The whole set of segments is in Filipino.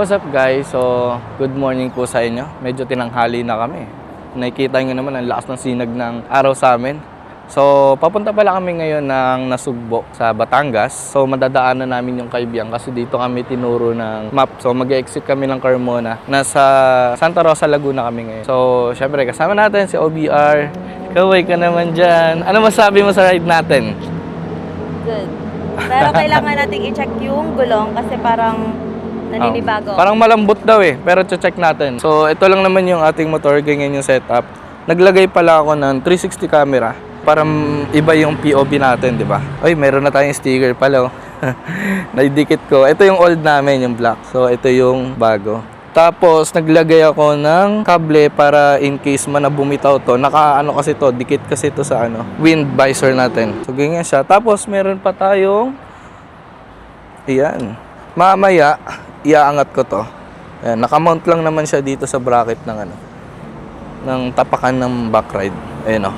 What's up guys? So, good morning po sa inyo. Medyo tinanghali na kami. Nakikita nyo naman ang lakas ng sinag ng araw sa amin. So, papunta pala kami ngayon ng Nasugbo sa Batangas. So, madadaanan namin yung Kaibiang kasi dito kami tinuro ng map. So, mag-exit kami ng Carmona. Nasa Santa Rosa, Laguna kami ngayon. So, syempre kasama natin si OBR. Kaway ka naman dyan. Ano masabi mo sa ride natin? Good. Pero kailangan nating i-check yung gulong kasi parang naninibago. Parang malambot daw eh, pero check natin. So, ito lang naman yung ating motor, ganyan yung setup. Naglagay pala ako ng 360 camera para iba yung POV natin, di ba? Oy, meron na tayong sticker pala, oh. Naidikit ko. Ito yung old namin, yung black. So, ito yung bago. Tapos, naglagay ako ng kable para in case man na bumitaw to. Naka-ano kasi to, dikit kasi to sa wind visor natin. So, ganyan siya. Tapos, meron pa tayong ayan. Mamaya, iaangat ko to. Ayan, naka-mount lang naman siya dito sa bracket ng ng tapakan ng back ride. Ayan, oh.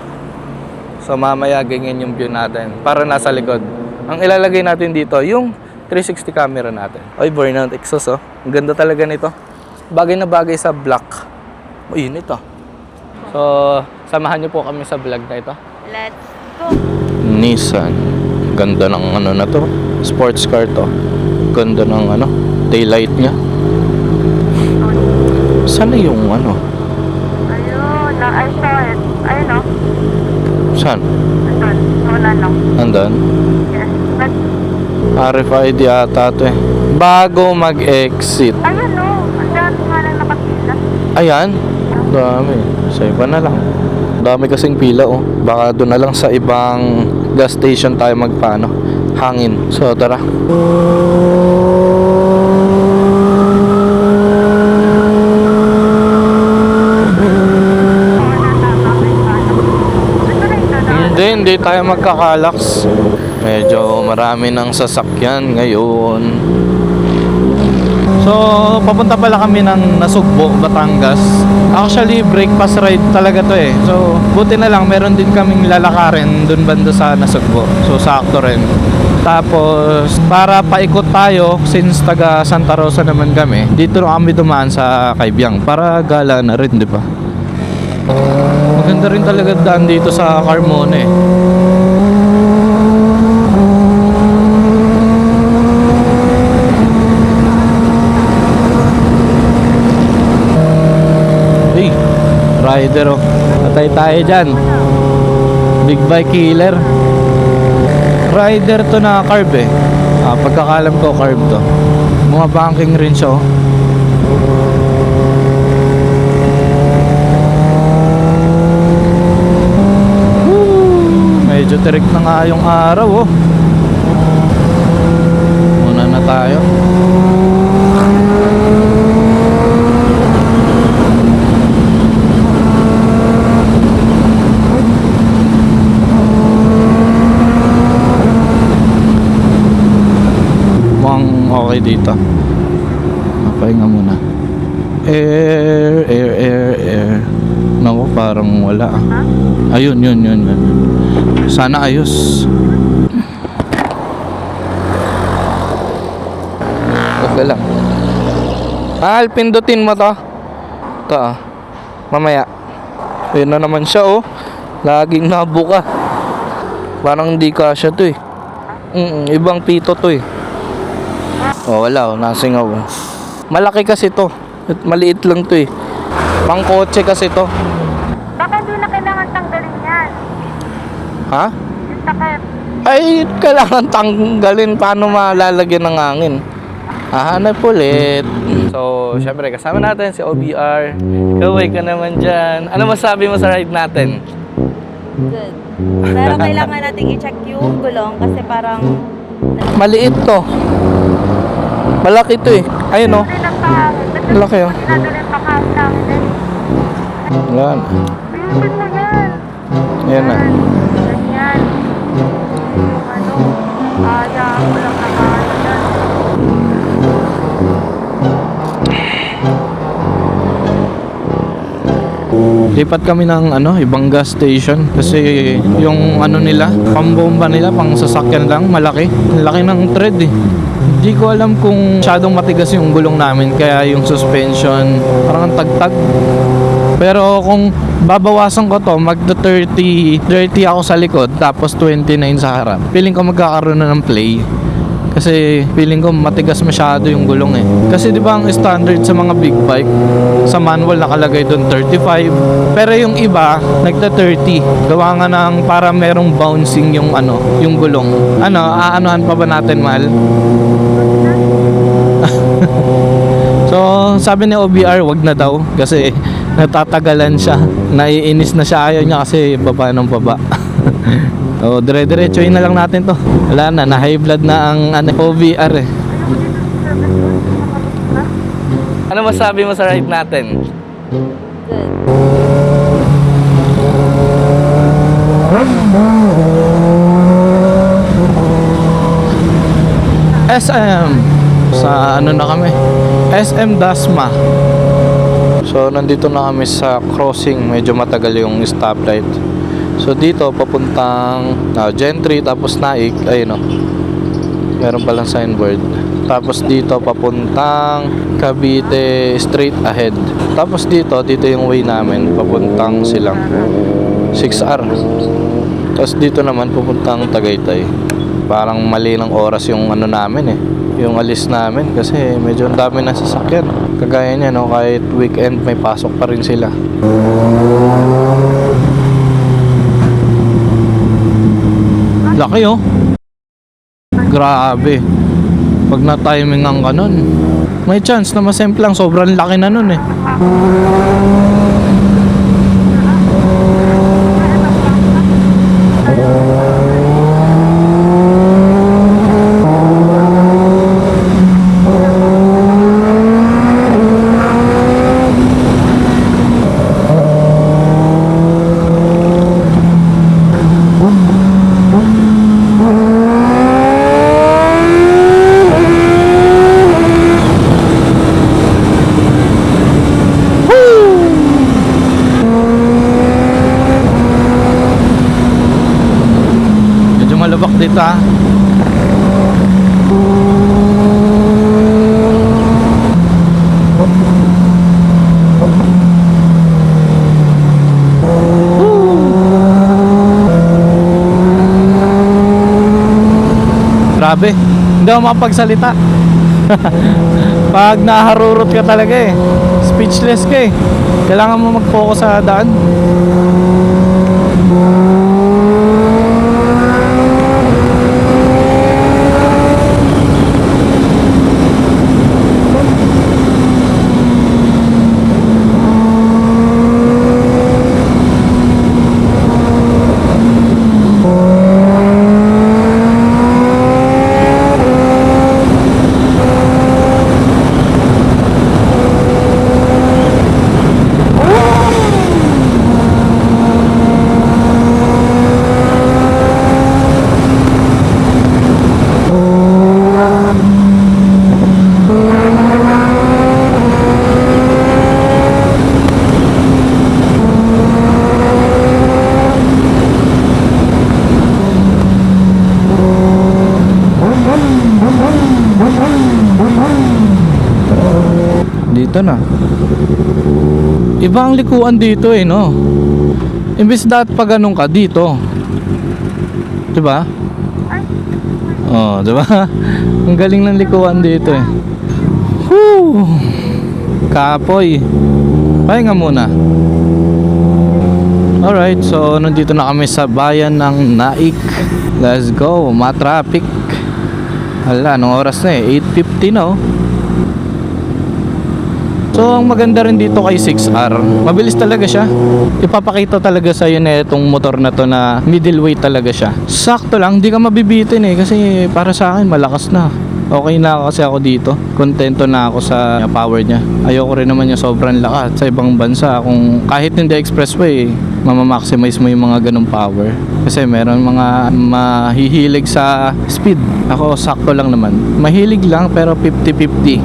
So, mamaya ganyan yung view natin para nasa likod. Ang ilalagay natin dito, yung 360 camera natin. Oy, burnout exhaust, oh. Ang ganda talaga nito. Bagay na bagay sa black. Oh, yun ito. So, samahan niyo po kami sa vlog na ito. Let's go! Nissan. Ganda ng na to. Sports car to. Ganda ng taillight niya. Saan na yung Ayun, I saw it. Ayun, oh. Saan? Andun. Wala lang. Nandun? Yes. RFID ata to eh. Bago mag-exit. Ayun, oh. Ang dami nga lang nakapila. Ayan. Dami. Sa iba na lang. Dami kasing pila, oh. Baka doon na lang sa ibang gas station tayo hangin. So, tara. Hindi tayo magkakalaks. Medyo marami ng sasakyan ngayon. So, papunta pala kami ng Nasugbo, Batangas. Actually, breakfast ride talaga to eh. So, buti na lang, meron din kaming lalakarin dun banda sa Nasugbo. So, sakto rin. Tapos, para paikot tayo, since taga Santa Rosa naman kami, dito na kami dumaan sa Kaibiang. Para gala na rin, di ba? Maganda rin talaga daan dito sa Carmona eh. Hey, rider oh. Patay tayo dyan. Big bike killer. Rider to na carb eh. Pagkakalam ko carb to. Mga banking rin siya oh. Medyo tirik na nga yung araw oh. Muna na tayo. Mukhang okay dito. Pahinga muna. Air. Naku, parang wala ah. Ayun, yun. Sana ayos. Wag lang. Pindutin mo to. Ito ah. Mamaya. Ayun na naman siya oh. Laging nabuka. Parang hindi kasya to eh. Ibang pito to eh. Oh, wala oh. Nasingaw oh. Malaki kasi to. At maliit lang to eh. Pang kotse kasi to. Baka hindi na kailangan tanggalin yan. Ha? Yung takip. Ay, kailangan tanggalin. Paano malalagyan ng hangin? Hahanap ulit. So, syempre, kasama natin si OBR. Kaway ka naman dyan. Ano masabi mo sa ride natin? Good. Pero kailangan nating i-check yung gulong kasi parang Maliit to. Malaki to eh. Ayun oh. Malaki oh. Yan. Ayan na. Ganyan. Kaya ko lang Lipat kami ng ibang gas station kasi yung nila, pambomba nila pang sasakyan lang, malaki. Laki ng tread eh. Di ko alam kung masyadong matigas yung gulong namin, kaya yung suspension parang ang tagtag. Pero kung babawasan ko to, magda 30 ako sa likod, tapos 29 sa harap. Feeling ko magkakaroon na ng play. Kasi feeling ko matigas masyado yung gulong eh. Kasi di ba ang standard sa mga big bike, sa manual nakalagay doon 35. Pero yung iba, nagta 30. Gawa nga ng para merong bouncing yung yung gulong. Aanohan pa ba natin, mahal? So, sabi ni OBR, wag na daw kasi natatagalan siya. Naiinis na siya, ayaw niya kasi baba ng baba. So, dire-diretsuhin na lang natin to. Wala na high blood na ang OBR eh. Ano masabi mo sa ride natin? SM. Sa na kami? SM Dasma. So, nandito na kami sa crossing. Medyo matagal yung stoplight. So dito papuntang Gentry, tapos Naik, ayun o, meron palang signboard. Tapos dito papuntang Cavite, straight ahead. Tapos dito yung way namin papuntang Silang 6R. Tapos dito naman papuntang Tagaytay. Parang mali ng oras yung namin eh, yung alis namin, kasi medyo ang dami na sasakyan. Kagaya niya kahit weekend may pasok pa rin sila. Laki oh. Grabe. Pag na-timing ang kanon, may chance na masemplang sobrang laki na nun eh. Malabak dito ah. Grabe, hindi ako makapagsalita. Pag naharurot ka talaga eh, speechless ka eh. Kailangan mo mag-focus sa daan. Dito na. Iba ang likuan dito eh, no? Imbis dapat pa ganun ka dito. Diba? Oh, diba? Ang galing ng likuan dito eh. Whew! Kapoy. Pahinga muna. Alright, so nandito na kami sa bayan ng Naik. Let's go, ma-traffic. Hala, anong oras na eh? 8:50 na oh. So, ang maganda rin dito kay 6R, mabilis talaga siya. Ipapakita talaga sa'yo na itong motor na to na middleweight talaga siya. Sakto lang, di ka mabibitin eh, kasi para sa akin malakas na. Okay na kasi ako dito. Kontento na ako sa power niya. Ayoko rin naman yung sobrang lakas. Sa ibang bansa, kung kahit hindi expressway, mamamaximize mo yung mga ganong power. Kasi meron mga mahihilig sa speed. Ako sakto lang naman. Mahilig lang pero 50-50.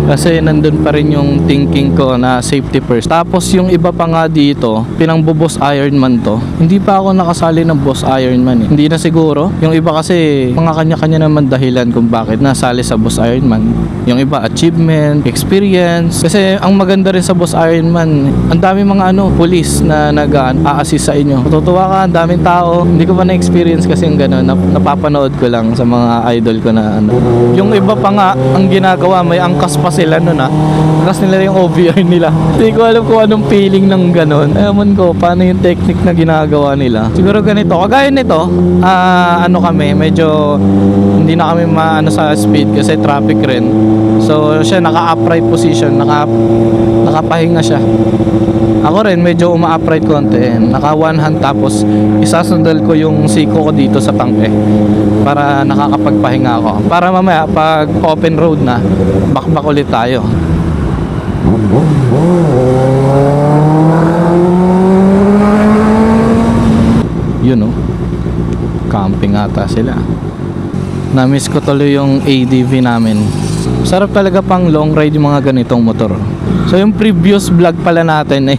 Kasi nandun pa rin yung thinking ko na safety first. Tapos yung iba pa nga dito, pinangbo Boss Ironman to. Hindi pa ako nakasali ng Boss Ironman eh. Hindi na siguro. Yung iba kasi mga kanya-kanya naman dahilan kung bakit nasali sa Boss Ironman. Yung iba achievement, experience. Kasi ang maganda rin sa Boss Ironman, ang dami mga police na nag-a-assist sa inyo. Matutuwa ka, ang daming tao. Hindi ko pa na-experience kasi yung gano'n. Napapanood ko lang sa mga idol ko na Yung iba pa nga, ang ginagawa, may angkas pa sila nun angkas nila yung OBR nila. Hindi ko alam kung anong feeling ng gano'n. Ewan ko, paano yung technique na ginagawa nila. Siguro ganito, kagaya nito, kami, medyo hindi na kami sa speed kasi traffic rin. So, siya naka-upright position, nakapahinga siya. Ako rin, medyo uma-upright konti. Naka one hand tapos isasundal ko yung siko ko dito sa tangke para nakakapagpahinga ako. Para mamaya, pag open road na, bakbak ulit tayo. Yun camping ata sila. Na-miss ko tuloy yung ADV namin. Sarap talaga pang long ride yung mga ganitong motor. So yung previous vlog pala natin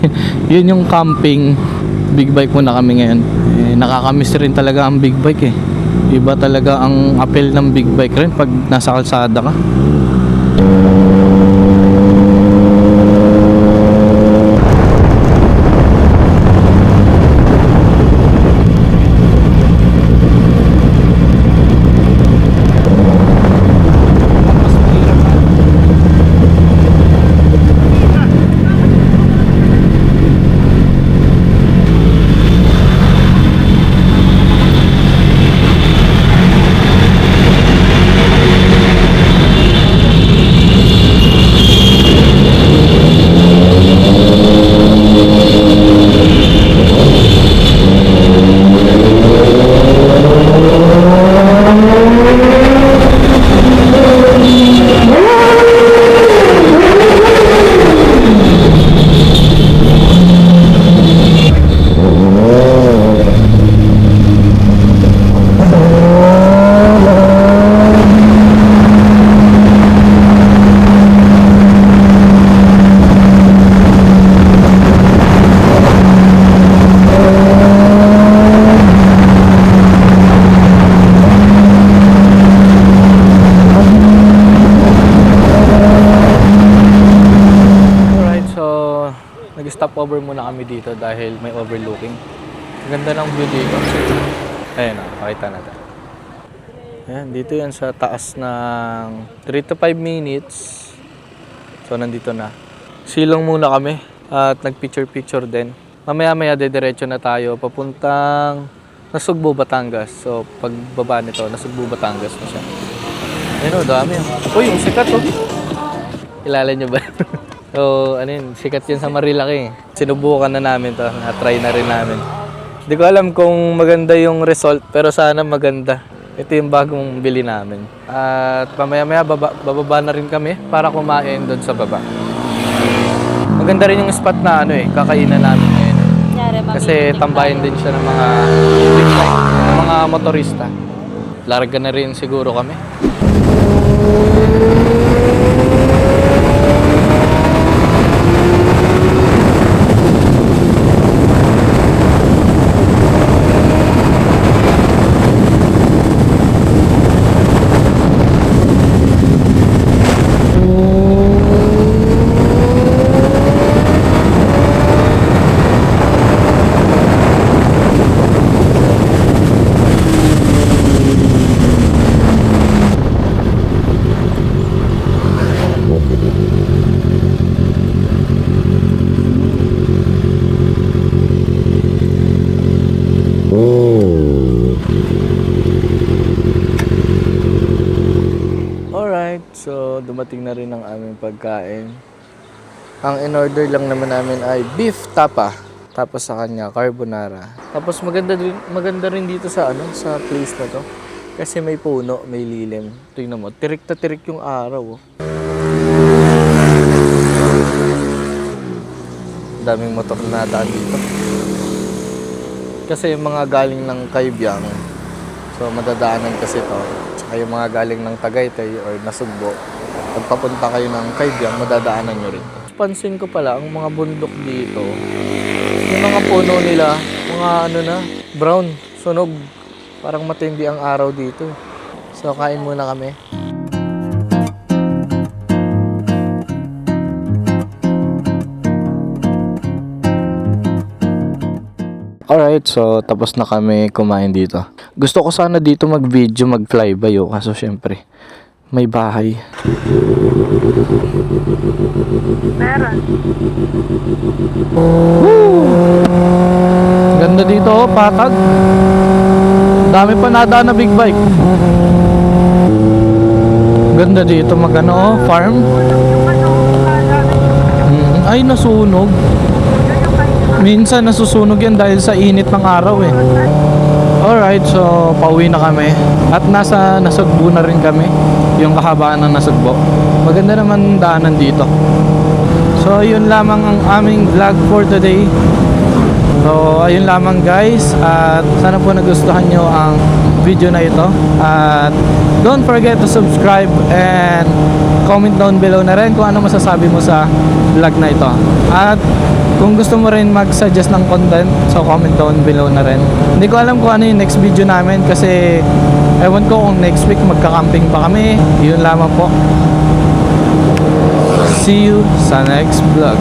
yun yung camping. Big bike muna kami ngayon. Nakakamiss rin talaga ang big bike Iba talaga ang appeal ng big bike rin pag nasa kalsada ka. Nag-stopover muna kami dito dahil may overlooking. Ganda ng view dito. Ayun pakita natin. Ayan, dito yan sa taas ng 3 to 5 minutes. So, nandito na. Silong muna kami at nag-picture-picture din. Mamaya-maya, diretso na tayo papuntang Nasugbu, Batangas. So, pagbaba nito, Nasugbu, Batangas na siya. Ayun dami Uy, yung sikat Kilala nyo ba? So, sikat yan sa Marilaki. Sinubukan na namin to. Na-try na rin namin. Hindi ko alam kung maganda yung result, pero sana maganda. Ito yung bagong bili namin. At pamaya-maya, bababa na rin kami para kumain doon sa baba. Maganda rin yung spot na kakainan namin ngayon. Kasi tambayan din siya ng mga motorista. Larga na rin siguro kami. So, dumating na rin ang aming pagkain. Ang in-order lang naman namin ay beef tapa. Tapos sa kanya, carbonara. Tapos maganda rin dito sa sa place na to. Kasi may puno, may lilim. Tingnan mo, tirik na tirik yung araw. Daming motor na daan dito. Kasi yung mga galing ng Kaibiyang, so madadaanan kasi to. Tsaka yung mga galing ng Tagaytay or Nasugbo, Pag papunta kayo ng Kaibigan, madadaanan nyo rin. Pansin ko pala, ang mga bundok dito, yung mga puno nila, mga ano na, brown, sunog. Parang matindi ang araw dito. So, kain muna kami. Alright, so tapos na kami kumain dito. Gusto ko sana dito mag-video, mag-flyby kaso syempre may bahay. Meron. Ganda dito, patag. Dami pa nadaan na big bike. Ganda dito magano, farm. Ay, nasunog. Minsan nasusunog yan dahil sa init ng araw eh. Alright, so pauwi na kami. At nasa Nasugbo na rin kami. Yung kahabaan ng Nasugbo. Maganda naman daanan dito. So yun lamang ang aming vlog for today. So ayun lamang guys. At sana po nagustuhan nyo ang video na ito. At don't forget to subscribe and comment down below na rin kung ano masasabi mo sa vlog na ito. At kung gusto mo rin mag-suggest ng content, so comment down below na rin. Hindi ko alam kung ano yung next video namin kasi ewan ko kung next week magka-camping pa kami. Yun lamang po. See you sa next vlog.